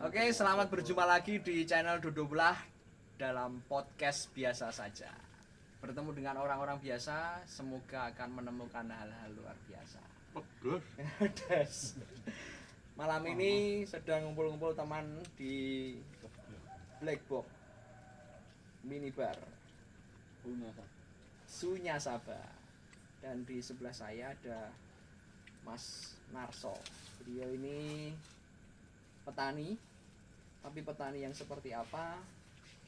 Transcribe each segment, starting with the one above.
Oke, selamat berjumpa lagi di channel Dodo Belah dalam podcast biasa saja. Bertemu dengan orang-orang biasa, semoga akan menemukan hal-hal luar biasa. Pedas. Malam ini sedang ngumpul-ngumpul teman di Black Box Minibar Sunya Sabah. Dan di sebelah saya ada Mas Narso. Beliau ini petani, tapi petani yang seperti apa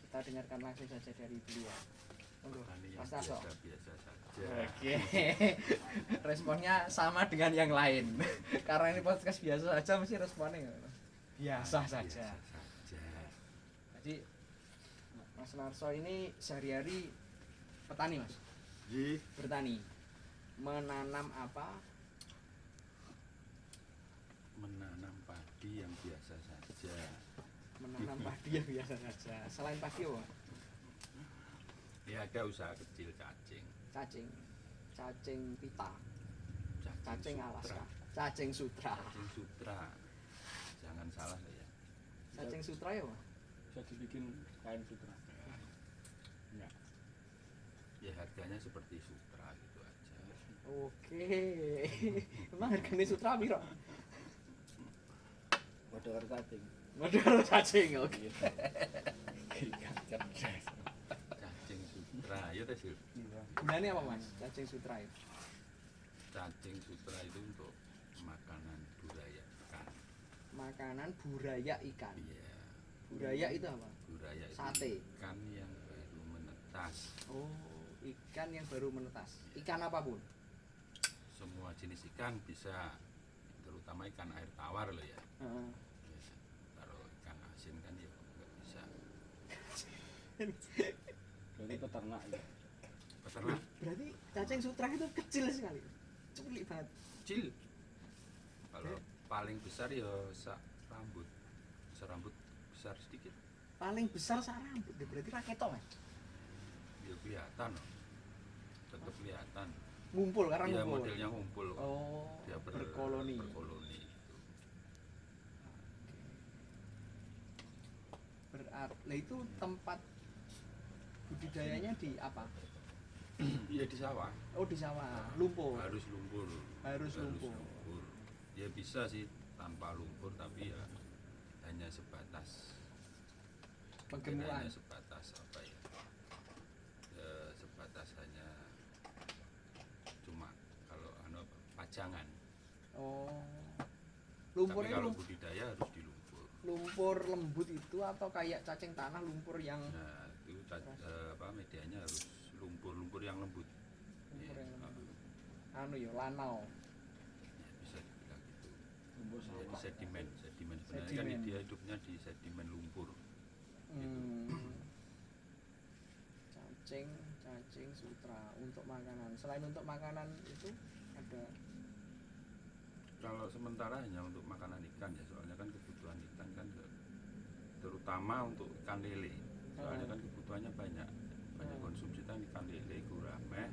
kita dengarkan langsung saja dari beliau. Mas Narso. Biasa saja. Oke. Responnya sama dengan yang lain. Karena ini podcast biasa saja, mesti responnya biasa saja. Jadi Mas Narso ini sehari-hari petani, Mas. Bertani. Menanam apa? Menanam padi yang biasa saja. Menanam padi yang biasa saja. Selain padi apa? Ya ada usaha kecil cacing. Cacing pita, cacing sutra. Alaska, cacing sutra. Cacing sutra. Jangan salah ya. Cacing sutra ya, Pak? Bisa dibikin kain sutra. Ya. Ya harganya seperti sutra gitu aja. Oke. Emang harganya sutra piro? Waduh karo cacing. Modal cacing, oke. Cerdas. Cacing sutra. Ya tes. Iya. Gunanya apa, Mas? Cacing sutra itu? Cacing sutra itu untuk makanan budaya ikan. Makanan buraya ikan. Iya. Buraya itu apa? Budaya itu Sate. ikan yang baru menetas. Oh, ikan yang baru menetas. Ikan apapun. Semua jenis ikan bisa, terutama ikan air tawar loh ya. Heeh. Ya, kalau ikan asin kan ya nggak bisa. Berarti peternak ya. Peternak Berarti cacing sutra itu kecil sekali. Culik banget. kecil. Kalau paling besar ya serambut, serambut besar sedikit. Paling besar sarambut. Berarti raketo, Mas. Ya kelihatan loh, tetap kelihatan. Ngumpul karena Ya ngumpul. modelnya ngumpul. Kok. Oh, Dia berkoloni. berkoloni gitu. Berarti lah itu tempat budidayanya di apa? Ya di sawah. Oh, di sawah, lumpur. Harus lumpur. Harus lumpur. Ya bisa sih tanpa lumpur, tapi ya hanya sebatas. Mungkin Penggemukan. hanya sebatas apa ya? Ya, sebatas hanya cuma kalau apa, pajangan. Oh. Tapi Lumpurnya kalau budidaya harus di lumpur. lumpur lembut itu atau kayak cacing tanah lumpur yang Nah, itu apa medianya harus lumpur yang lembut. lumpur Iya, yang lembut. Anu ya, lanau. ya, bisa dibilang gitu. Lumpur Jadi sawah. sedimen sebenarnya Sedimen. kan dia hidupnya di sedimen lumpur. Hmm. Cacing sutra untuk makanan. Selain untuk makanan itu ada Kalau sementara hanya untuk makanan ikan ya, soalnya kan kebutuhan ikan kan terutama untuk ikan lele. Soalnya kan kebutuhannya banyak konsumsi kan ikan lele, gurame,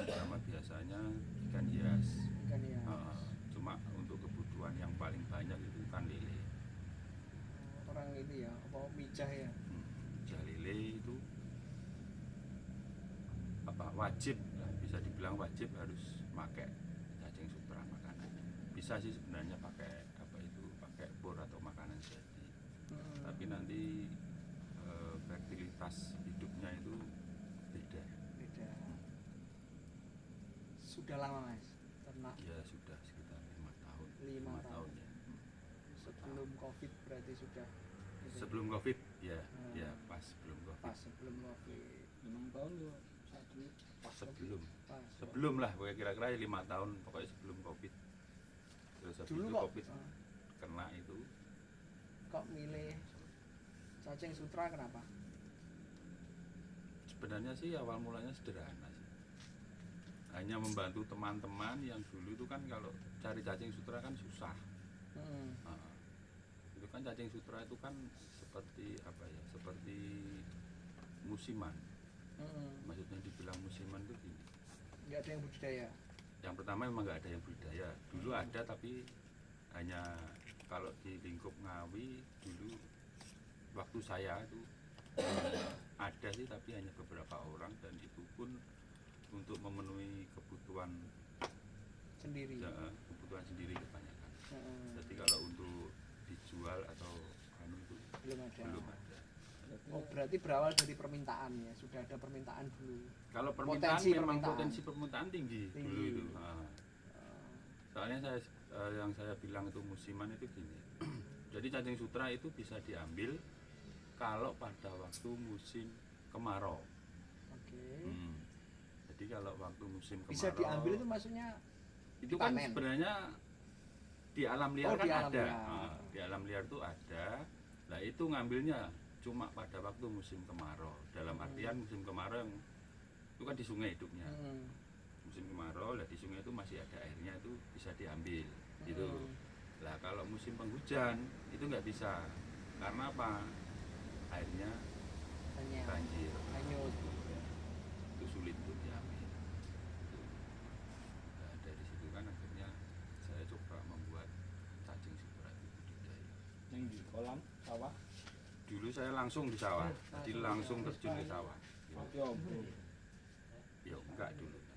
sama biasanya ikan hias. ikan ya. Cuma untuk kebutuhan yang paling banyak itu ikan lele. Orang itu ya, apa mijah ya. Ikan lele itu apa wajib lah, bisa dibilang wajib harus pakai cacing sutra makanannya. Bisa sih sebenarnya pakai apa itu, pakai bor atau makanan jadi. Tapi nanti fertilitas hidupnya itu beda. Beda. Sudah lama, Mas, ternak Ya sudah sekitar 5 tahun. 5 5 tahun ya. sebelum Covid berarti sudah gitu. Sebelum Covid ya, Hmm. ya pas sebelum Covid. Pas sebelum Covid. 5 tahun ya satu pas Pas. Sebelum lah, pokoknya kira-kira 5 tahun pokoknya sebelum Covid. Terus habis Dulu itu kok Covid kena itu. kok milih cacing sutra kenapa? Sebenarnya sih awal mulanya sederhana sih. Hanya membantu teman-teman yang dulu itu kan kalau cari cacing sutra kan susah. Nah, itu kan cacing sutra itu kan seperti apa ya? Seperti musiman. Maksudnya dibilang musiman itu gini. Nggak ada yang budidaya. Yang pertama memang nggak ada yang budidaya. Dulu ada tapi hanya kalau di lingkup Ngawi waktu saya itu ada sih, tapi hanya beberapa orang, dan itu pun untuk memenuhi kebutuhan Sendiri. kebutuhan sendiri kebanyakan. Heeh. Jadi kalau untuk dijual atau anu itu Belum ada. belum ada. Oh, berarti berawal dari permintaan ya, sudah ada permintaan dulu. Kalau permintaan Potensi memang permintaan. potensi permintaan tinggi dulu Tinggi. itu. Soalnya yang saya bilang itu musiman itu gini. Jadi cacing sutra itu bisa diambil kalau pada waktu musim kemarau. Oke. Jadi kalau waktu musim kemarau Bisa diambil itu maksudnya itu kan dipanen? sebenarnya di alam liar Oh, kan di alam ada. liar. Di alam liar itu ada. Nah itu ngambilnya cuma pada waktu musim kemarau. Dalam artian musim kemarau yang itu kan di sungai hidupnya. Musim kemarau, lah di sungai itu masih ada airnya, itu bisa diambil gitu. Lah kalau musim penghujan itu nggak bisa, karena apa? Airnya hanya banjir, hanyut. itu sulit untuk diambil. Nah dari situ kan akhirnya saya coba membuat cacing sutra itu budidaya. Yang di kolam sawah. Dulu saya langsung di sawah, jadi langsung terjun ke sawah. Yo, bro. Ya enggak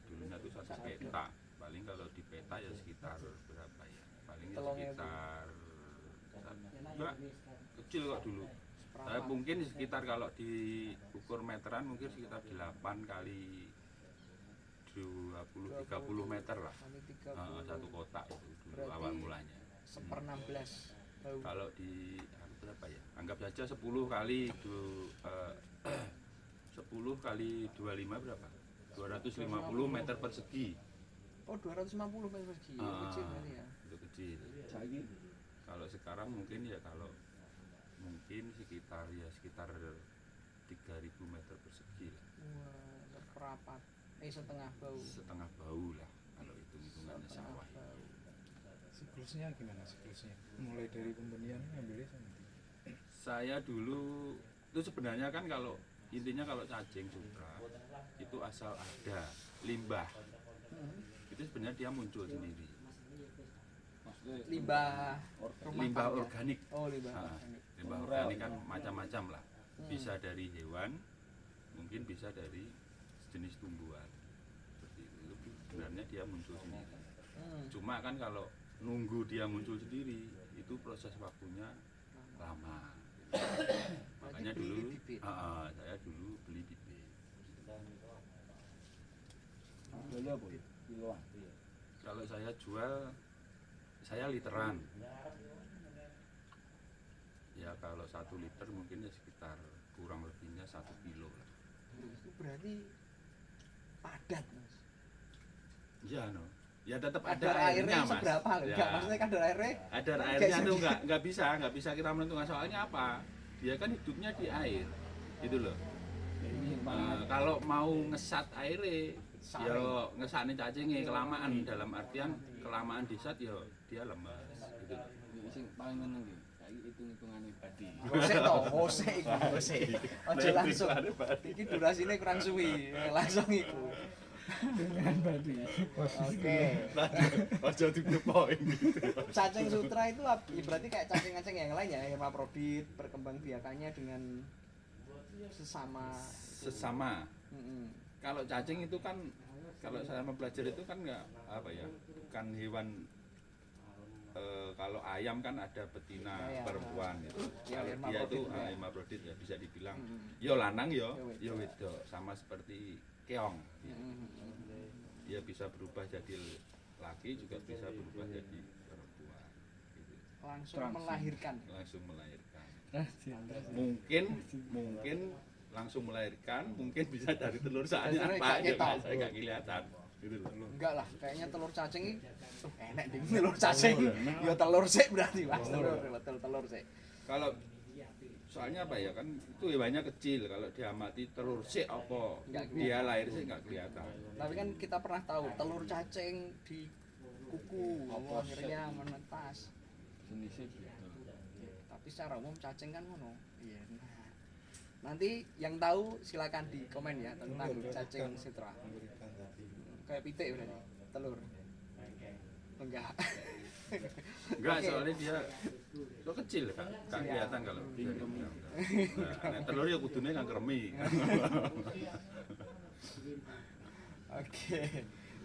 dulunya tuh satu peta, paling kalau di peta ya sekitar berapa ya, palingnya sekitar enggak kecil kok dulu. Saya mungkin sekitar kalau diukur meteran mungkin sekitar 8 kali 20-30 meter lah. Kami 30. Satu kotak itu dulu Berarti awal mulanya. 1/16 bau. Kalau di berapa ya, anggap saja 10 kali 10 kali 25 berapa? 250 meter persegi. Oh, 250 meter persegi. Kecil berarti ya. Itu kecil. Saiki Kalau sekarang mungkin ya kalau mungkin sekitar 3000 meter persegi lah. Wah, seperapat. Setengah bau. Setengah bau lah kalau itu hitungannya Setengah sawah. bau. Siklusnya gimana siklusnya? Mulai dari pembenihan ngambilnya sampai Saya dulu itu sebenarnya kan kalau intinya kalau cacing sutra itu asal ada limbah itu sebenarnya dia muncul sendiri. maksudnya Limbah rumah Limbah tangga. organik. Oh, limbah Nah, organik. limbah organik kan macam-macam lah. Bisa dari hewan, mungkin bisa dari jenis tumbuhan. Seperti itu sebenarnya dia muncul sendiri. Cuma kan kalau nunggu dia muncul sendiri itu proses waktunya lama. Makanya beli dulu bibit. saya dulu beli bibit. Dulu apa? Kiloan. Kalau saya jual saya literan. Ya kalau 1 liter mungkin ya sekitar kurang lebihnya 1 kilo lah. Itu berarti padat, Mas. Iya no. Ya tetap ada Kadar airnya airnya mas. seberapa? Ya. Enggak, maksudnya kadar airnya Kadar kan airnya nggak tuh sih? nggak bisa kita menentukan, soalnya apa? Dia kan hidupnya di air, gitu loh. Kalau mau ngesat airnya, Saring. yo ngesane cacingnya kelamaan, dalam artian kelamaan disat yo dia lemas, gitu loh. Ini sing paling meneng iki. Saiki hitung-hitungane padi. Gosek toh, gosek iku, gosek. Aja langsung. Iki durasine kurang suwi, langsung iku. Oke. Aja dipoin gitu. Cacing sutra itu ya berarti kayak cacing-cacing yang lain ya, hermaprodit, perkembangbiakannya dengan sesama. Kalau cacing itu kan, kalau saya mempelajari itu kan nggak apa ya, bukan hewan. Kalau ayam kan ada betina Ayam. perempuan gitu. Ya, Kalau dia hermaprodit itu ya. hermaprodit ya bisa dibilang yo lanang yo Yo wedok. wedok, sama seperti keong. Dia bisa berubah jadi laki, juga bisa berubah jadi perempuan gitu. Langsung melahirkan. Langsung melahirkan. Mungkin langsung melahirkan, mungkin bisa dari telur saatnya Telurnya apa nggak ya ketok. saya nggak kelihatan gitu loh. Enggak lah, kayaknya telur cacing ini enak ding telur cacing. Ya telur sik berarti, Mas. Telur sik. Kalau soalnya apa ya, kan itu hewannya kecil, kalau diamati telur sik apa Nggak dia lahir sih nggak kelihatan. Tapi kan kita pernah tahu telur cacing di kuku akhirnya menetas. Jenisnya gitu. Tapi secara umum cacing kan ngono. Iya. Nah, nanti yang tahu silakan di komen ya tentang cacing sutra. memberikan tadi. Kayak pitik berarti telur. Enggak. Enggak, Oke. soalnya dia lo kecil kan, nggak kelihatan kalau dari enggak. Nah, telur ya kudune kan kremi. Oke.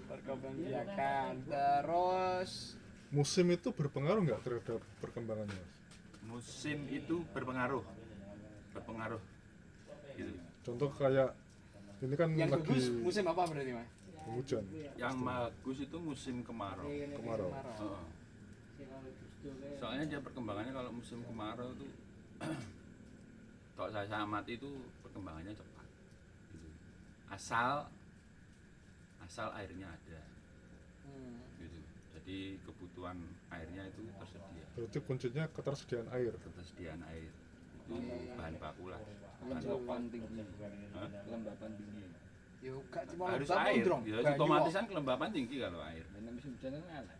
Perkembangbiakan. Terus Musim itu berpengaruh nggak terhadap perkembangannya, Mas? Musim itu berpengaruh. Gitu. Contoh kayak ini kan yang lagi bagus musim apa berarti, Mas? hujan, Yang bagus itu musim kemarau. kemarau. Heeh. Soalnya dia perkembangannya kalau musim kemarau itu kalau saya amati itu perkembangannya cepat. Gitu. Asal airnya ada. Gitu. Jadi kebutuhan airnya itu tersedia. Berarti kuncinya ketersediaan air. Ketersediaan air itu bahan baku lah. Kelembapan tinggi. Hah? Kelembapan tinggi. Yo gak cuma Harus lembab, air. Ndrong. Ya Banyu otomatis kok. kan kelembapan tinggi kalau air. Dan musim hujan kan ngalah.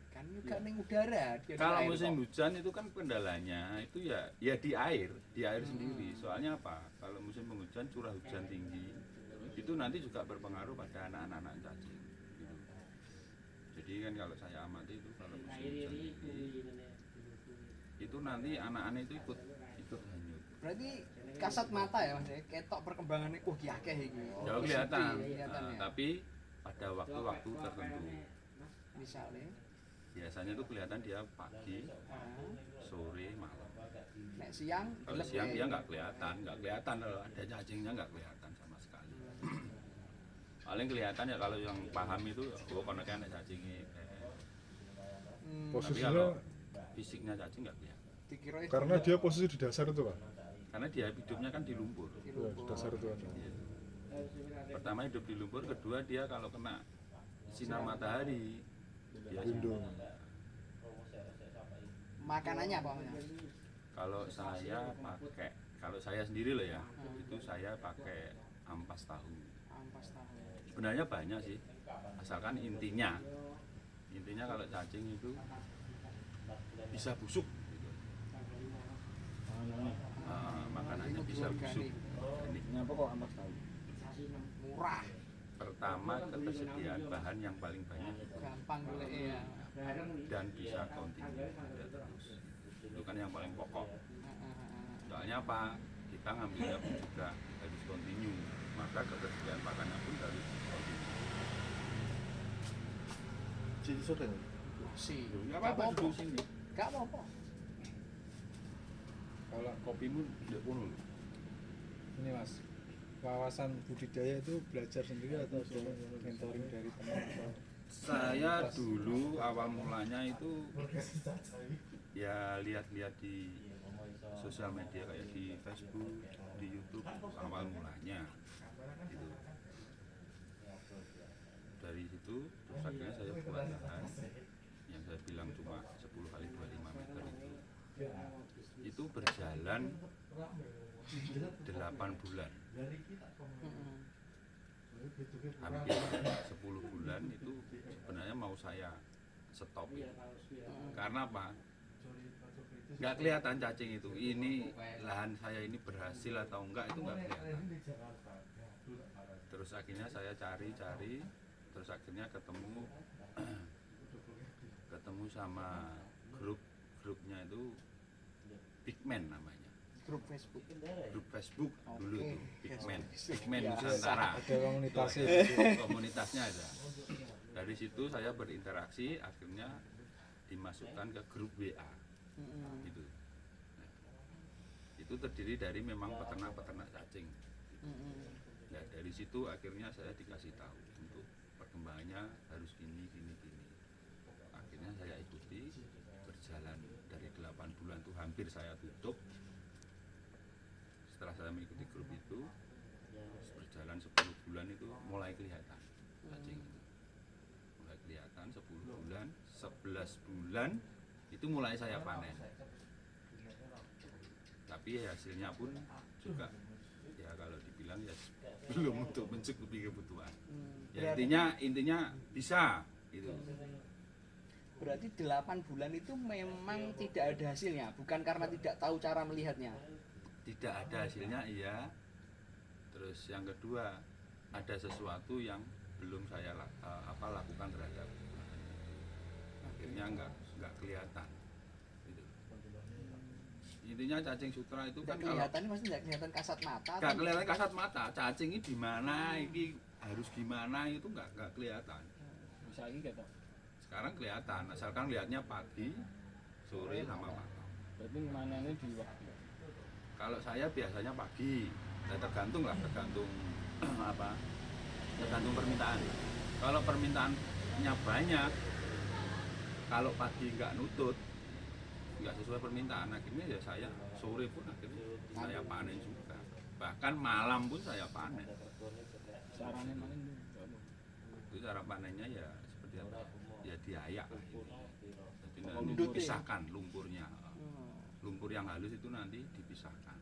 Kan juga ning udara dia ada Kalau air musim kok. hujan itu kan kendalanya itu ya di air sendiri. Soalnya apa? Kalau musim penghujan curah hujan tinggi itu nanti juga berpengaruh pada anak-anak cacing. Gitu. Jadi kan kalau saya amati itu kalau musim hujan tinggi itu nanti anak-anak itu ikut hanyut. Berarti kasat mata ya, Mas. Ketok perkembangannya ki akeh iki. Jauh kelihatan. Kelihatan Nah, ya. tapi pada waktu-waktu tertentu. Misalnya Biasanya itu kelihatan dia pagi, sore, malam. nek siang Kalau gelap siang ya. dia nggak kelihatan kalau ada cacingnya nggak kelihatan sama sekali. Paling kelihatan ya kalau yang paham itu, oh kono kan ada cacingnya. Tapi Posisinya kalau fisiknya cacing nggak kelihatan. Dikira itu karena dia posisi di dasar itu kan. Karena dia hidupnya kan di lumpur. di Ya, di lumpur. dasar itu ada. Iya. Pertama hidup di lumpur, kedua dia kalau kena sinar matahari dia Lindung. Makanannya apa, Mas? Kalau saya sendiri loh ya, itu saya pakai ampas tahu. Ampas tahu. Sebenarnya banyak sih, asalkan intinya kalau cacing itu bisa busuk gitu. Makanannya bisa busuk. Ini Kenapa kok ampas tahu? Murah, pertama ketersediaan bahan yang paling banyak gampang golek ya. dan bisa kontinu ada terus. Itu kan yang paling pokok. Soalnya apa? Kita ngambilnya pun juga harus kontinu, maka ketersediaan pakannya pun harus kontinu. Jadi sudah Si. Nggak apa-apa, duduk sini. Gak apa-apa. Kalau kopimu tidak pun Ini Mas, wawasan budidaya itu belajar sendiri atau ada mentoring dari teman atau saya dulu awal mulanya itu ya lihat-lihat di sosial media kayak di Facebook, di YouTube awal mulanya gitu. Dari situ terus akhirnya saya buat lahan yang saya bilang cuma 10 kali 25 meter itu berjalan 8 bulan, hampir 10 bulan itu sebenarnya mau saya stop karena apa? Nggak kelihatan cacing itu, ini lahan saya ini berhasil atau enggak itu nggak kelihatan. Terus akhirnya saya cari, terus akhirnya ketemu sama grupnya itu Pigmen namanya, Grup Facebook. grup Facebook dulu Oke. itu Pigmen Biasa. Nusantara. ada komunitasnya? Komunitasnya ada. Dari situ saya berinteraksi, akhirnya dimasukkan ke grup WA gitu. Nah, itu terdiri dari memang peternak-peternak cacing. Nah, dari situ akhirnya saya dikasih tahu untuk perkembangannya harus gini. Akhirnya saya ikuti, berjalan dari 8 bulan itu hampir saya tutup. Setelah saya mengikuti grup itu, berjalan 10 bulan itu mulai kelihatan cacing itu. Mulai kelihatan 10 bulan, 11 bulan itu mulai saya panen. Tapi hasilnya pun juga ya kalau dibilang ya belum untuk mencukupi kebutuhan. Ya intinya bisa gitu. Berarti 8 bulan itu memang tidak ada hasilnya, bukan karena tidak tahu cara melihatnya. Tidak ada hasilnya iya. Terus yang kedua ada sesuatu yang belum saya lakukan terhadap akhirnya nggak kelihatan gitu. Intinya cacing sutra itu Nggak kan kalau kelihatan, ini maksudnya nggak kelihatan kasat mata. nggak kelihatan kasat mata, cacing ini di mana, ini harus gimana itu nggak kelihatan. Bisa lagi gitu. Sekarang kelihatan, asalkan lihatnya pagi, sore sama malam. Berarti manennya di waktu. Kalau saya biasanya pagi, ya tergantung lah, tergantung apa, tergantung permintaan. Kalau permintaannya banyak, kalau pagi nggak nutut, nggak sesuai permintaan, akhirnya ya saya sore pun akhirnya saya panen juga. Bahkan malam pun saya panen. Caranya manen Itu cara panennya ya seperti apa? Ya diayak lah itu. Jadi nanti Undut ya? dipisahkan lumpurnya. Lumpur yang halus itu nanti dipisahkan.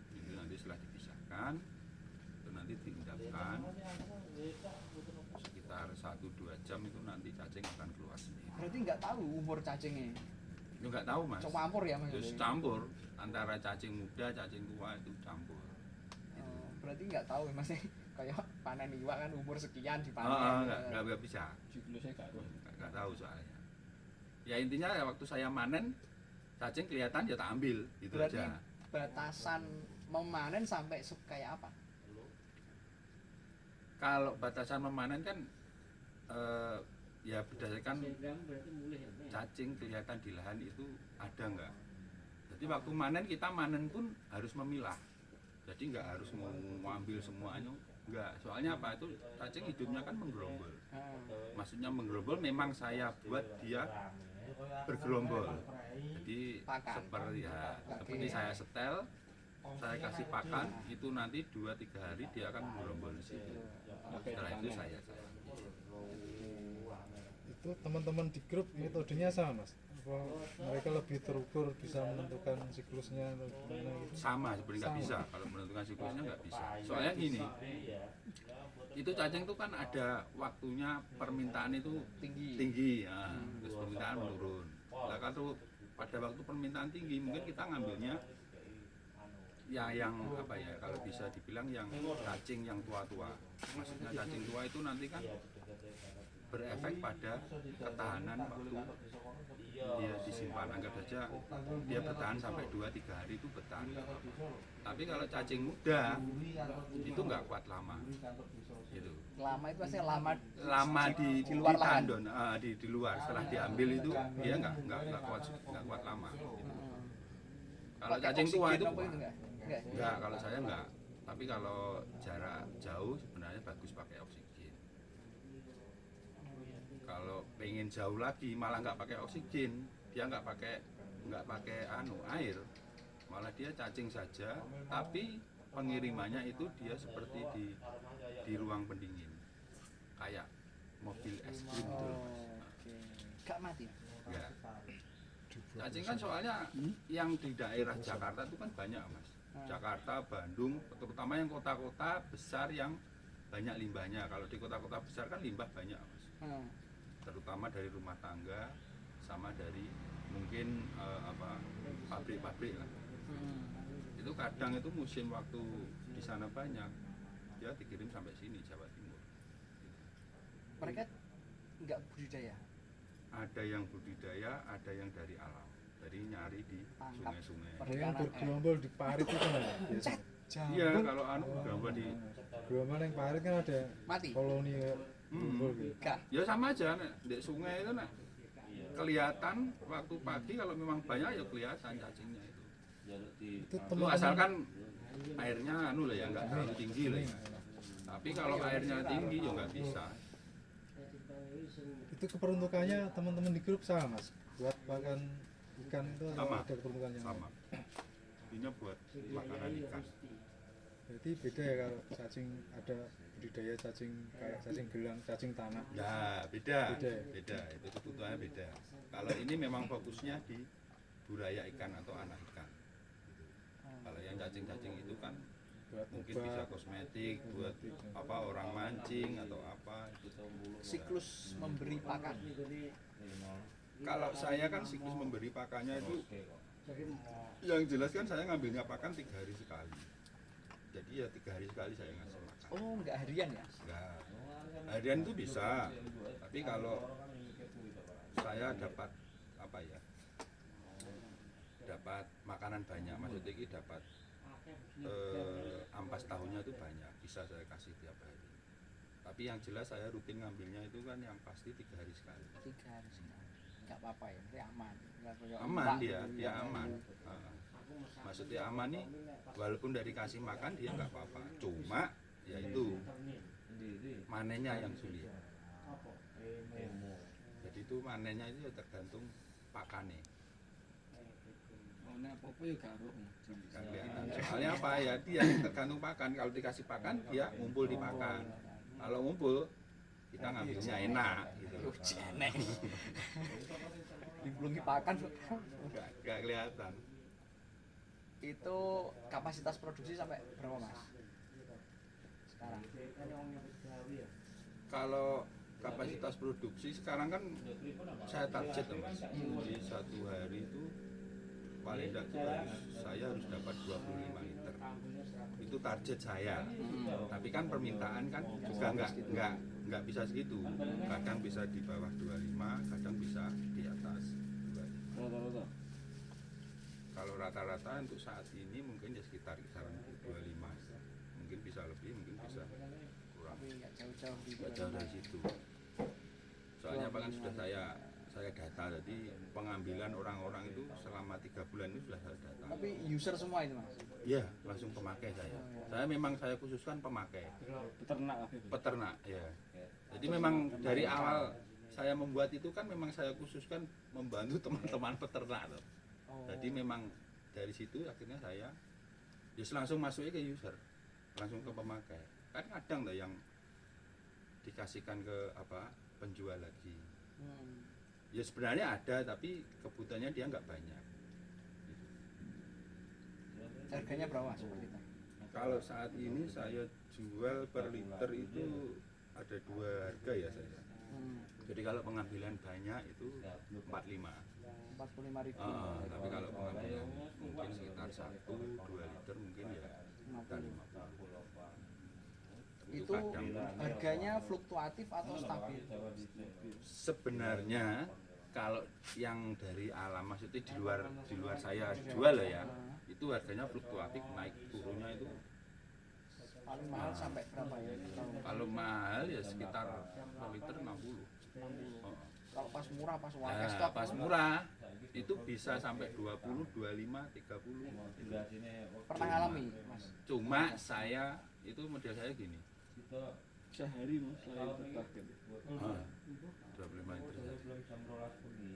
Itu nanti setelah dipisahkan, itu nanti diendapkan sekitar 1-2 jam itu nanti cacing akan keluar sendiri. Berarti nggak tahu umur cacingnya. Itu nggak tahu mas. Cuma campur ya mas. Terus campur antara cacing muda, cacing tua itu campur. Berarti nggak tahu ya mas. Kayak panen iwak kan umur sekian dipanen. Nggak bisa. siklusnya gak ada. Nggak tahu soalnya. Ya intinya ya waktu saya manen cacing kelihatan ya tak ambil gitu Berarti aja. batasan memanen sampai kayak apa? Kalau batasan memanen kan ya berdasarkan cacing kelihatan di lahan itu ada nggak. Jadi waktu manen kita manen pun harus memilah. Jadi nggak harus mau ambil semuanya, nggak. Soalnya apa itu cacing hidupnya kan menggerombol. Maksudnya menggerombol memang saya buat dia bergerombol. Jadi Pakan. seperti saya setel, saya kasih pakan itu nanti 2-3 hari dia akan menggerombol di situ. Setelah itu saya Itu teman-teman di grup metodenya sama mas? Apa mereka lebih terukur bisa menentukan siklusnya atau gimana gitu? sama sebenarnya nggak bisa kalau menentukan siklusnya nggak bisa. Soalnya gini, itu cacing itu kan ada waktunya permintaan itu tinggi ya, terus permintaan menurun. Nah kalau pada waktu permintaan tinggi mungkin kita ngambilnya ya yang apa ya, kalau bisa dibilang yang cacing yang tua-tua. Maksudnya cacing tua itu nanti kan berefek pada ketahanan waktu dia disimpan. Anggap saja dia bertahan sampai 2-3 hari itu bertahan. Tapi kalau cacing muda itu nggak kuat lama. Gitu. Lama itu maksudnya Lama di luar lahan. tandon, di luar. Setelah diambil itu dia nggak kuat lama. Gitu. Kalau Pakai cacing tua oksigen itu apa enggak? enggak, kalau saya enggak. Tapi kalau jarak jauh sebenarnya bagus pakai oksigen. Kalau pengen jauh lagi malah nggak pakai oksigen, dia nggak pakai air, malah dia cacing saja, tapi pengirimannya itu dia seperti di ruang pendingin, kayak mobil es krim gitu loh mas. Gak mati. Enggak. Cacing kan soalnya yang di daerah Jakarta itu kan banyak mas. Jakarta, Bandung, terutama yang kota-kota besar yang banyak limbahnya. Kalau di kota-kota besar kan limbah banyak mas. Terutama dari rumah tangga sama dari mungkin pabrik-pabrik lah. Itu kadang itu musim waktu di sana banyak, dia dikirim sampai sini Jawa Timur. Mereka nggak budidaya. Ada yang budidaya, ada yang dari alam, dari nyari di Tangkap. sungai-sungai. Ada yang bergerombol di parit itu kan biasa. Iya, kalau bergerombol di Gerombol yang parit kan ada Mati. koloni gerombol gitu. Gak. ya sama aja di sungai itu kelihatan waktu pagi kalau memang banyak ya kelihatan cacingnya itu. Itu Itu teman-teman asalkan airnya lah ya nggak terlalu tinggi lah ya. Tapi kalau airnya tinggi ya nggak bisa. itu keperuntukannya teman-teman di grup sama mas buat makan ikan itu Sama. ada keperuntukannya Sama. Ini buat makanan ikan. berarti beda ya kalau cacing ada budidaya cacing kayak cacing gelang cacing tanah Ya beda, Beda ya? beda. Itu kebutuhannya beda. Kalau ini memang fokusnya di budaya ikan atau anak ikan. Kalau yang cacing-cacing itu kan buat mungkin bisa obat kosmetik, buat apa orang mancing atau apa. Siklus memberi pakan. Kalau saya kan siklus memberi pakannya itu yang jelas kan saya ngambilnya pakan 3 hari sekali. Jadi ya 3 hari sekali saya ngasih makan. Oh, enggak harian ya? Enggak. Harian itu bisa, tapi kalau saya dapat apa ya? Dapat makanan banyak, maksudnya ini dapat ampas tahunya itu banyak, bisa saya kasih tiap hari. Tapi yang jelas saya rutin ngambilnya itu kan yang pasti 3 hari sekali. 3 hari sekali. Enggak apa-apa ya, berarti aman. Enggak kayak Aman mbak dia, gitu dia ya. aman. Maksudnya aman nih, walaupun dari kasih makan dia nggak apa-apa. Cuma ya itu manennya yang sulit. Jadi itu manennya itu tergantung pakannya. Oh, nek apa-apa ya gak roh. Nggak kelihatan. Soalnya apa ya, dia tergantung pakan. Kalau dikasih pakan dia ngumpul di pakan. Kalau ngumpul kita ngambilnya enak gitu. Yo, jenek. Dibelungi pakan Nggak kelihatan. itu kapasitas produksi sampai berapa, Mas? Sekarang. Kalau kapasitas produksi sekarang kan saya target ya, Mas. Jadi 1 hari itu paling tidak tuh saya harus dapat 25 liter. Itu target saya. Tapi kan permintaan kan juga nggak bisa segitu. Kadang bisa di bawah 25, kadang bisa di atas 25. Rata-rata. Kalau rata-rata untuk saat ini mungkin ya sekitar kisaran 25. Mungkin bisa lebih, mungkin bisa kurang. Tapi enggak jauh-jauh di Nggak jauh dari situ. Soalnya apa kan sudah saya data, jadi pengambilan orang-orang itu selama 3 bulan itu sudah saya data. Tapi user semua itu, Mas. Iya, langsung pemakai saya. Saya khususkan pemakai, Peternak akhirnya. peternak ya. Jadi memang dari awal saya membuat itu kan memang saya khususkan membantu teman-teman peternak loh. Oh. Jadi memang dari situ akhirnya saya just langsung masuknya ke user, langsung ke pemakai. Kan kadang lah yang dikasihkan ke penjual lagi. Ya sebenarnya ada, tapi kebutuhannya dia nggak banyak. Harganya berapa, Mas, per liter? Kalau saat ini saya jual per liter itu ada 2 harga ya saya. Jadi kalau pengambilan banyak itu 45. 45.000. Tapi kalau pengambilan mungkin sekitar 1-2 liter mungkin ya sekitar 50. Itu harganya fluktuatif atau stabil? Sebenarnya kalau yang dari alam, maksudnya di luar saya jual ya, itu harganya fluktuatif, naik turunnya itu. Paling mahal sampai berapa ya? Kalau mahal ya sekitar per liter 60. 60. Oh. Kalau pas murah, pas wakai Nah, stok. pas murah itu bisa sampai 20, 25, 30. Pernah ngalami, Mas? Cuma saya itu model saya gini. Sehari Mas saya itu target. 25 liter saja.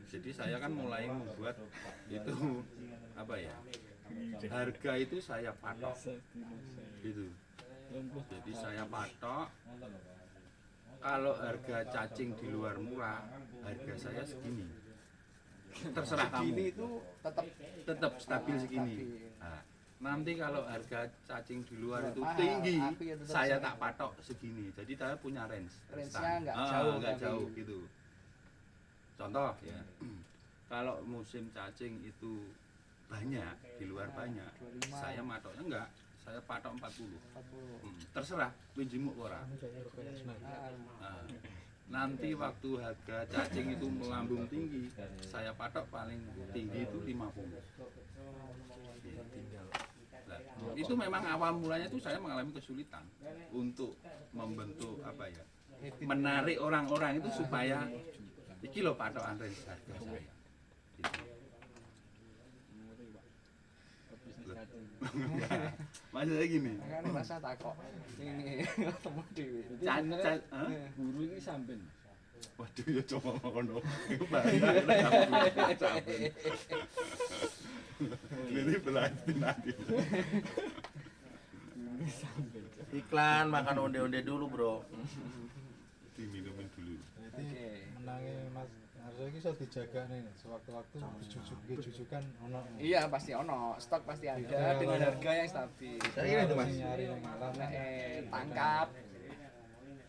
Jadi saya kan mulai membuat itu apa ya? Harga itu saya patok gitu. Jadi saya patok. Kalau harga cacing di luar murah, harga saya segini. Terserah Gini kamu. itu Tetap stabil segini. stabil. Nah, nanti kalau harga cacing di luar itu Mahal, tinggi, aku ya tetap saya segini. tak patok segini. Jadi saya punya range. Range-nya nggak jauh, nggak tapi- jauh gitu. Contoh ya, kalau musim cacing itu banyak di luar banyak, 25. saya matoknya enggak, saya patok 40. 40. Terserah, pinjemuk ora. Nah, nanti waktu harga cacing itu melambung tinggi, saya patok paling tinggi itu 50. Nah, itu memang awal mulanya itu saya mengalami kesulitan untuk membentuk apa ya, menarik orang-orang itu supaya iki lho patokan range harga saya. Gitu. Ya, maksudnya gini, Kan rasa takok. Ini ketemu dhewe. cacat, Guru ini sampean. waduh ya coba ngono, itu bahaya. Sampai. Ini berarti nanti. Iklan makan onde-onde dulu, Bro. Diminumin dulu. Jadi Oke. menangi Mas Arso iki iso dijaga nih sewaktu-waktu jujukan ono. Iya, pasti ono. Stok pasti ada Iya, dengan iya. harga yang stabil. Saya kira itu, Mas. Nyari ning alam. Nek tangkap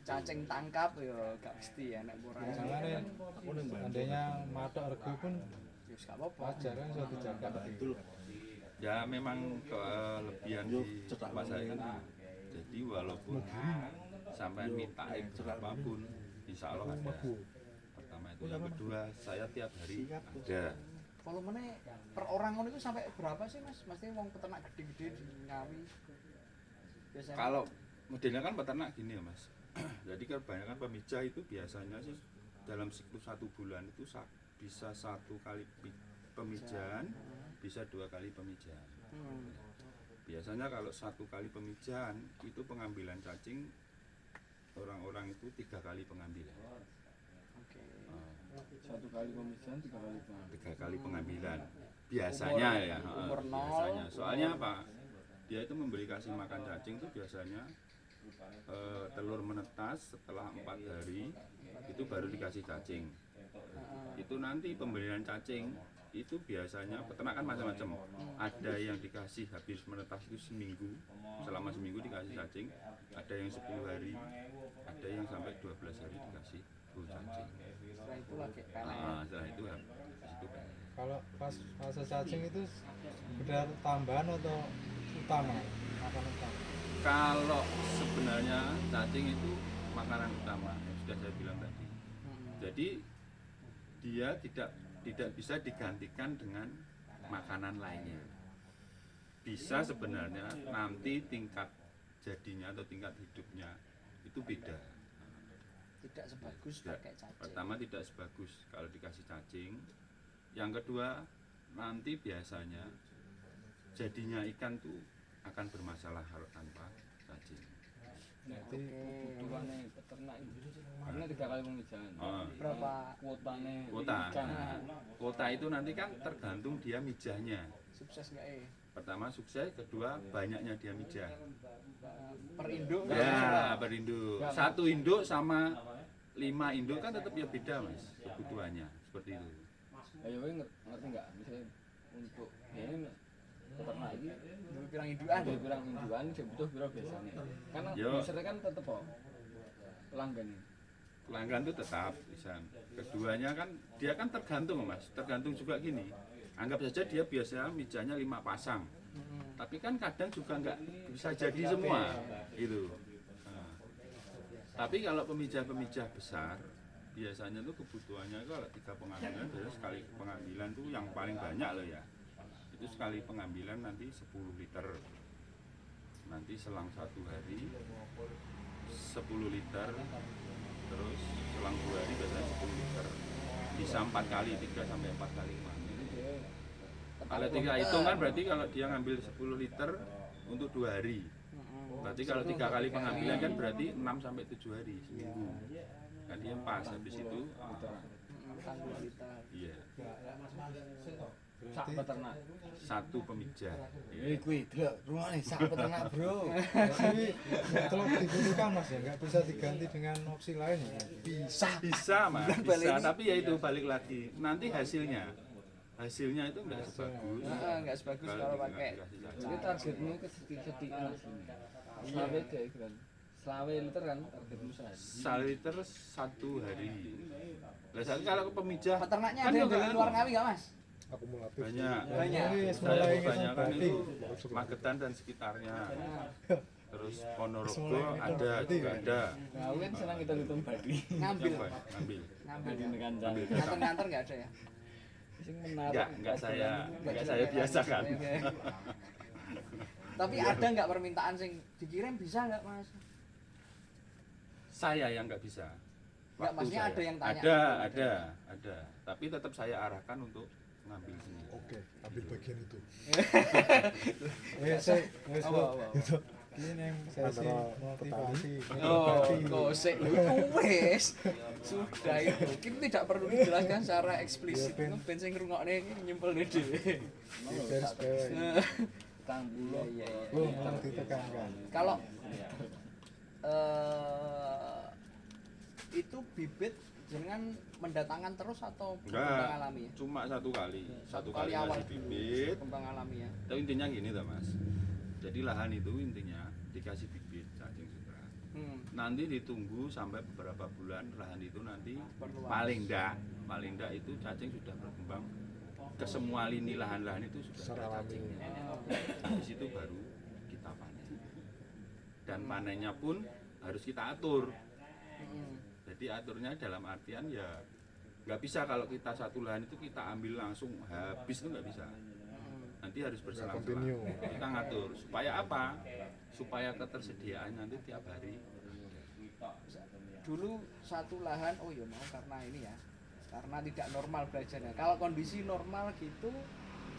cacing tangkap yo gak mesti ya nek kurang. Jangan seandainya matok rego pun Wis gak apa-apa. wajar kan iso dijaga. Ya memang kelebihan di tempat saya itu. Jadi walaupun sampai minta berapapun, insya Allah ada. Pertama itu, yang kedua saya tiap hari ada. Volumenya per orang ngono itu sampai berapa sih Mas? Maksudnya wong peternak gede-gede di Ngawi. Biasanya Kalau modelnya kan peternak gini ya Mas. Jadi kebanyakan pemijah itu biasanya sih dalam siklus 1 bulan itu bisa 1 kali pemijahan, bisa 2 kali pemijahan. Biasanya kalau 1 kali pemijahan itu pengambilan cacing orang-orang itu 3 kali pengambilan. Oke. 1 kali pemisahan 3 kali pengambilan. 3 kali pengambilan. Biasanya ya. Umur nol. Biasanya. Soalnya apa? Dia itu memberi kasih makan cacing itu biasanya telur menetas setelah 4 hari itu baru dikasih cacing. Itu nanti pemberian cacing itu biasanya peternak kan macam-macam. Ada yang dikasih habis menetas itu seminggu, selama seminggu dikasih cacing. Ada yang 10 hari, ada yang sampai 12 hari dikasih cacing. Setelah itu lagi penek. Setelah itu habis itu penek. Kalau pas fase cacing itu sekedar tambahan atau utama, makan utama? Kalau sebenarnya cacing itu makanan utama yang sudah saya bilang tadi. Jadi dia tidak bisa digantikan dengan makanan lainnya. Bisa sebenarnya nanti tingkat jadinya atau tingkat hidupnya itu beda. Tidak sebagus Tidak. pakai cacing. Pertama tidak sebagus kalau dikasih cacing. Yang kedua nanti biasanya jadinya ikan tuh akan bermasalah kalau tanpa cacing. Berarti kebutuhannya peternak itu karena 3 kali pemijahan. Berapa Kuotanya Kuota. ikan. Kuota itu nanti kan tergantung dia mijahnya. sukses nggak Pertama sukses, kedua banyaknya dia mijah. per induk? Ya, per induk. 1 induk sama 5 induk kan tetap ya beda mas kebutuhannya seperti itu. Ayo ngerti nggak? Misalnya untuk ini peternak ini Dulu pirang indukan. ada kurang indukan, dia butuh berapa biasanya? Karena Yo. usernya kan tetep kok pelanggan ini. Pelanggan itu tetap bisa. Keduanya kan dia kan tergantung mas, tergantung juga gini. Anggap saja dia biasa mijahnya 5 pasang, tapi kan kadang juga nggak bisa jadi semua, gitu. Nah, tapi kalau pemijah-pemijah besar, biasanya tuh kebutuhannya kalau 3 pengambilan, biasanya sekali pengambilan tuh yang paling banyak loh ya. Itu sekali pengambilan nanti 10 liter. Nanti selang 1 hari 10 liter, terus selang 2 hari biasanya 10 liter. Bisa 4 kali, 3 sampai 4 kali pengambilan. Kalau 3 hitung kan berarti kalau dia ngambil 10 liter untuk 2 hari. Berarti kalau 3 kali pengambilan kan berarti 6 sampai 7 hari seminggu. Kan dia pas habis itu. Tanggung kita. Iya. Sak peternak. 1 pemijah. Kuwi delok rumane sak peternak, Bro. Jadi kalau dibutuhkan mas ya, nggak bisa diganti dengan opsi lain ya? Bisa mas, bisa. Tapi ya itu balik lagi. Nanti hasilnya itu enggak sebagus. Nggak sebagus kalau pakai. dikasih cacing. Jadi targetmu ke sedikit mas ini. Selawe deh kan. Selawe liter kan targetmu sehari. 1 liter 1 hari. Lah kalau ke pemijah Peternaknya kan ada yang juga dari luar Ngawi nggak mas? Akumulatif. banyak. Banyak. Ini Saya mulai kebanyakan berarti. itu Magetan dan sekitarnya. Terus Ponorogo ada juga ada. Nah, aku kan senang hitung badi. Ngambil. Coba ngambil. Ngambil. Badi Ya. kancang. Nganter-nganter nggak ada ya? Sing menarik. Enggak saya biasakan. Oke. Tapi ada nggak permintaan sing dikirim bisa nggak mas? Saya yang nggak bisa. Nggak, Waktu maksudnya saya. ada yang tanya. Ada. Tapi tetap saya arahkan untuk ngambil sendiri. Oke, ambil bagian itu. Wes, wes, Apa? itu. Ini yang sesi motivasi. Oh, kosek lu wes. Sudah itu. Kita tidak perlu dijelaskan secara eksplisit. Iya, Ben. Ben sing ngrungokne iki nyimpel dhewe. Garis bawah. Tang bulo. Iya. Mau ditekankan. Kalau itu bibit dengan mendatangkan terus atau kembang alami ya? Cuma 1 kali. Satu 1 kali kali awal ngasih dulu, bibit. kembang alami ya. Tapi intinya gini tuh mas. Jadi lahan itu intinya dikasih bibit cacing sutra. Nanti ditunggu sampai beberapa bulan lahan itu nanti Perluas. paling enggak itu cacing sudah berkembang ke semua lini lahan-lahan itu sudah Secara ada alami. cacingnya. Di situ baru kita panen. Dan panennya pun harus kita atur. Jadi aturnya dalam artian ya nggak bisa kalau kita satu lahan itu kita ambil langsung habis, itu nggak bisa. Nanti harus berselang-selang. Continue. Kita ngatur supaya apa? Supaya ketersediaan nanti tiap hari. Dulu satu lahan, oh ya mau karena ini ya, karena tidak normal belajarnya. Kalau kondisi normal gitu,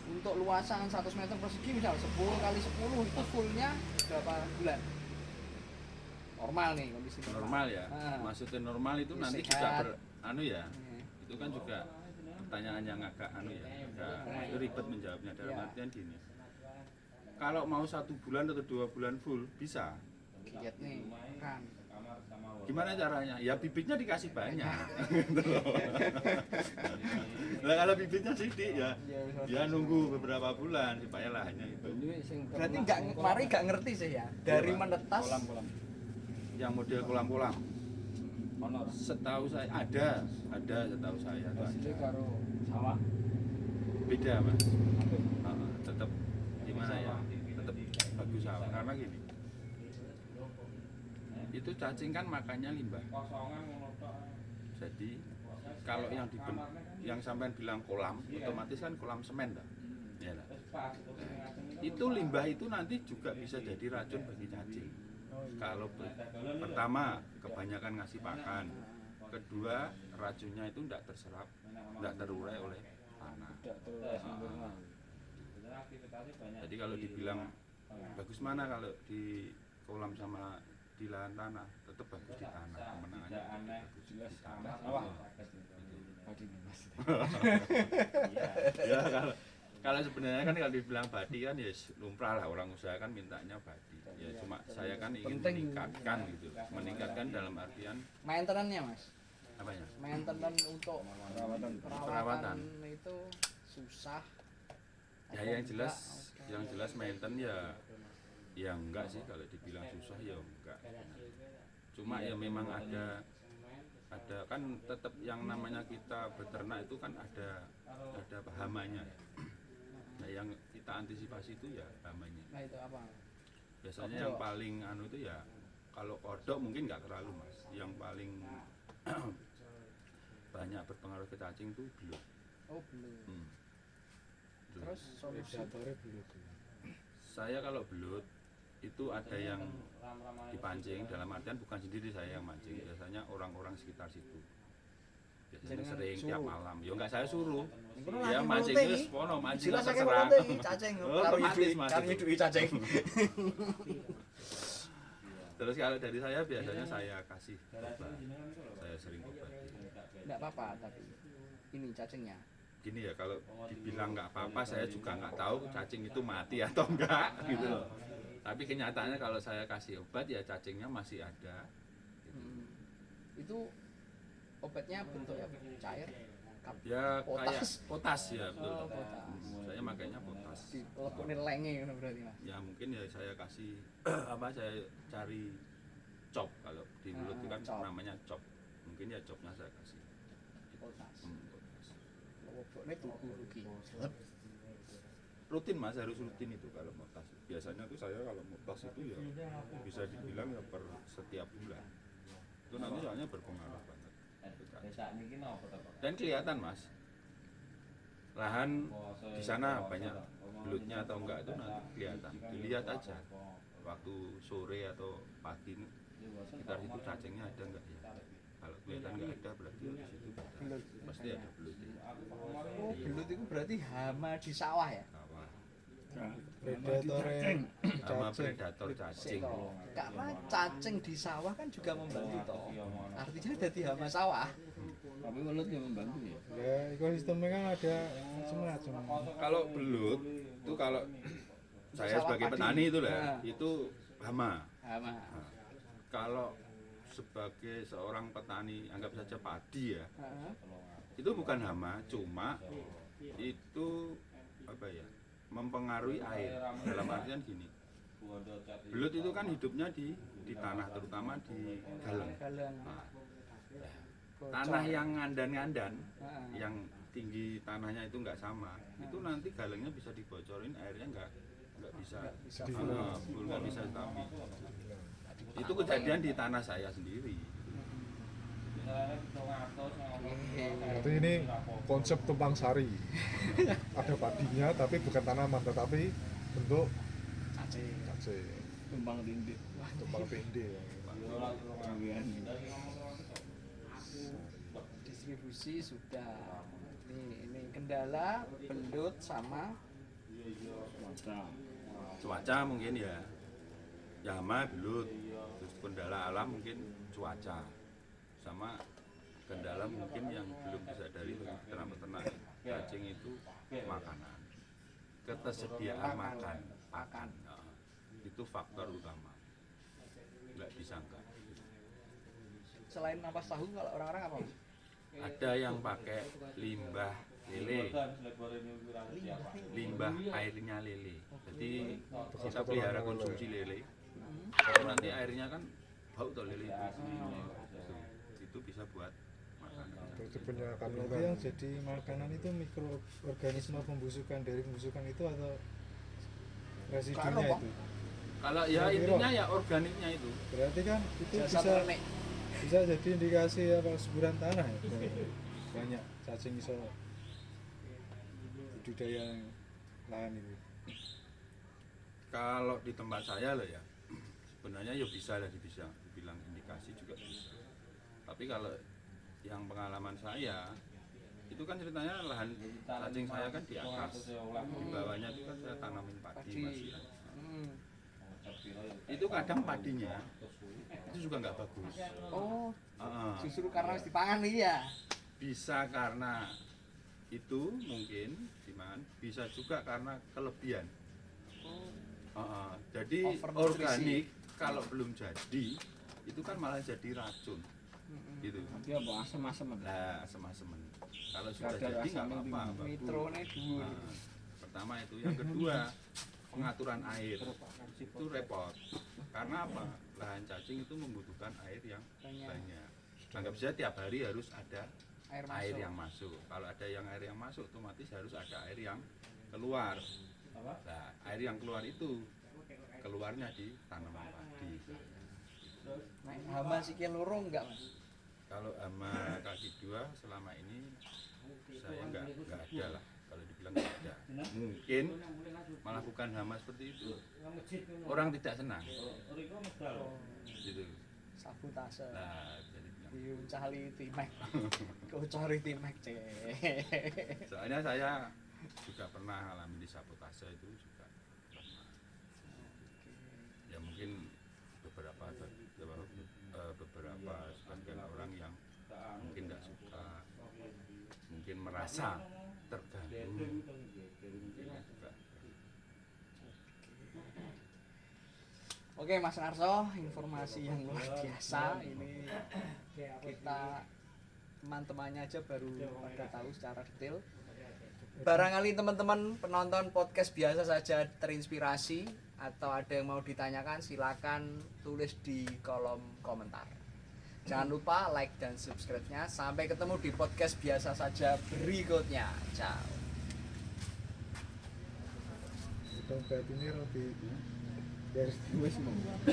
untuk luasan 100 meter persegi misal 10 kali 10 itu fullnya berapa bulan? Normal nih kondisi Normal ya. Nah. Maksudnya normal itu Ya, nanti sehat. juga anu ya. Iya. Itu kan juga pertanyaan yang agak anu ya, agak ribet menjawabnya dalam Ya. artian gini. Kalau mau 1 bulan atau 2 bulan full bisa. Giat nih, kan. Gimana caranya? Ya bibitnya dikasih banyak. Nah kalau bibitnya sedikit ya, ya nunggu beberapa bulan supaya lahannya itu. Ini sing Berarti kemarin nggak ngerti sih ya, dari menetas kolam-kolam. Yang model kolam-kolam. Ono Setahu saya ada setahu saya tuh hasilnya ada. karo sawah. Beda mas. Tetap gimana ya? Tetap bagus sawah karena gini. Itu cacing kan makannya limbah. Jadi kalau yang sampean bilang kolam, otomatis kan kolam semen dah. Ya, lah. Itu limbah itu nanti juga bisa jadi racun bagi cacing. Kalau pertama kebanyakan ngasih pakan, kedua racunnya itu tidak terserap, tidak terurai oleh tanah. Tidak terlalu sempurna. Jadi kalau dibilang bagus mana kalau di kolam sama di lahan tanah, tetap bagus di tanah. Kemenangannya bagus di tanah. Sawah. Gitu. Padi Mas. Ya kalau sebenarnya kan kalau dibilang badi kan ya lumrah lah, orang usaha kan mintanya badi. Ya cuma saya kan ingin Penting. meningkatkan dalam artian maintenance-nya mas. apa ya? Maintenance untuk perawatan itu susah. Ya yang jelas maintain ya enggak sih, kalau dibilang susah ya enggak. Cuma ya memang ada kan tetap yang namanya kita beternak itu kan ada hamanya. Nah yang kita antisipasi itu ya hamanya. Nah itu apa? Biasanya yang paling anu itu ya kalau kodok mungkin nggak terlalu mas. Yang paling banyak berpengaruh ke cacing itu belut. Oh belum. Hmm. Belut. Terus solusi Predatornya belum. Saya kalau belut itu ada yang dipancing, dalam artian bukan sendiri saya yang mancing, biasanya orang-orang sekitar situ. Biasanya Jangan sering suruh. tiap malam. Ya enggak saya suruh. Kono Ya lagi mancing ngelote itu iki. sepono, mancing jelas saya terserah. ngelote cacing. Oh, Karo otomatis nyedui- mas karo itu. nyedui cacing. Terus kalau dari saya biasanya saya kasih obat. Saya sering obati. Enggak apa-apa tapi ini cacingnya. Gini ya, kalau dibilang nggak apa-apa saya juga nggak tahu cacing itu mati atau enggak gitu loh. Tapi kenyataannya kalau saya kasih obat ya cacingnya masih ada. Gitu. Itu obatnya bentuknya cair, kap, Ya Potas. kayak potas ya betul. Oh, potas. Saya makanya potas. dilekunin lenge ngono berarti mas. Ya mungkin ya saya kasih saya cari cop, kalau di mulut itu kan Cop. namanya cop. Mungkin ya copnya saya kasih. Potas. Potas. Loboknya tuku rugi. Rutin mas, harus rutin itu kalau potas. Biasanya tuh saya kalau potas itu ya bisa dibilang ya per setiap bulan. Itu nanti soalnya berpengaruh banget. Dan kelihatan mas, lahan di sana banyak belutnya atau enggak itu nanti kelihatan. Dilihat aja waktu sore atau pagi sekitar situ cacingnya ada enggak ya. Kalau kelihatan enggak ada berarti di situ Belut. pasti ada belutnya. Oh belut itu berarti hama di sawah ya? Sawah. Predatornya Sama cacing. predator cacing. Karena cacing di sawah kan juga membantu toh. Artinya ada di hama sawah. Tapi belut yang membantu ya. Ya ekosistemnya kan ada macam-macam. Kalau belut itu kalau saya Sawah sebagai padi. petani itu lah, Nah. itu hama. Hama. Nah, kalau sebagai seorang petani anggap saja padi ya, Heeh. itu bukan hama, cuma itu apa ya, mempengaruhi air. Dalam artian gini, belut itu kan hidupnya di tanah, terutama di galang. Galang. Nah, Bocor. tanah yang ngandan-ngandan, Heeh. yang tinggi tanahnya itu nggak sama, itu nanti galangnya bisa dibocorin, airnya nggak nggak bisa full. full, nggak bisa stabil. Itu kejadian di tanah saya sendiri. Berarti ini konsep tumpang sari. Ada padinya tapi bukan tanaman tetapi bentuk cacing. tumpang tindih. Tumpang tindih. Distribusi sudah. Ini kendala bendut sama Cuaca mungkin ya hama belut, terus kendala alam mungkin cuaca, sama kendala mungkin yang belum disadari bagi peternak-peternak cacing itu makanan, ketersediaan makan. Nah, itu faktor utama, nggak disangka. selain ampas tahu kalau orang-orang apa? Ada yang pakai limbah lele, limbah airnya lele. Jadi kita pelihara konsumsi lele, nanti airnya kan bau tuh lele itu bisa buat makanan. Berarti punya kandungan yang jadi makanan itu mikroorganisme pembusukan dari pembusukan itu atau residunya itu. Kalau ya intinya ya organiknya itu. Berarti kan itu Jasa bisa ternik. bisa jadi indikasi apa suburan tanah ya. Banyak cacing iso budidaya lahan itu. Kalau di tempat saya loh ya, sebenarnya ya bisa lah dibilang indikasi juga bisa. Tapi kalau yang pengalaman saya, itu kan ceritanya lahan cacing saya kan di atas, di bawahnya itu kan saya tanamin padi mas ya. Itu kadang padinya itu juga nggak bagus. Oh, Heeh. justru karena harus dipangan ya. Bisa karena itu mungkin diman, bisa juga karena kelebihan. Jadi Overnutrisi. organik kalau belum jadi itu kan malah jadi racun gitu. Dia bawa asam-asam. Nah asem-asemen kalau sudah Kadar jadi nggak asamnya apa-apa bagus. Nitrone dhuwur. Nah, pertama itu, yang kedua pengaturan air itu repot karena apa, lahan cacing itu membutuhkan air yang banyak. Anggap saja tiap hari harus ada air yang masuk. Kalau ada yang air yang masuk, otomatis harus ada air yang keluar. Nah, air yang keluar itu keluarnya di tanaman padi. Nah, hama sikil loro enggak, Mas? Kalau hama kaki dua selama ini saya nggak ada lah. Kalau dibilang nggak ada, mungkin malah bukan hama seperti itu. Orang tidak senang, gitu. Sabotase. Nah, jadi bilang. Diuncali timek. Kau cari timek, Cek. Soalnya saya juga pernah alami di sabotase itu juga pernah. Ya mungkin beberapa sebagian orang yang mungkin tidak suka, mungkin merasa terganggu, mungkin juga. Oke Mas Narso, informasi yang luar biasa. Ini kita teman-temannya aja baru pada tahu secara detail. Barangkali teman-teman penonton podcast biasa saja terinspirasi atau ada yang mau ditanyakan, silakan tulis di kolom komentar. Jangan lupa like dan subscribe-nya. Sampai ketemu di podcast biasa saja berikutnya. Ciao. Dompet ini roti dari Wis mau.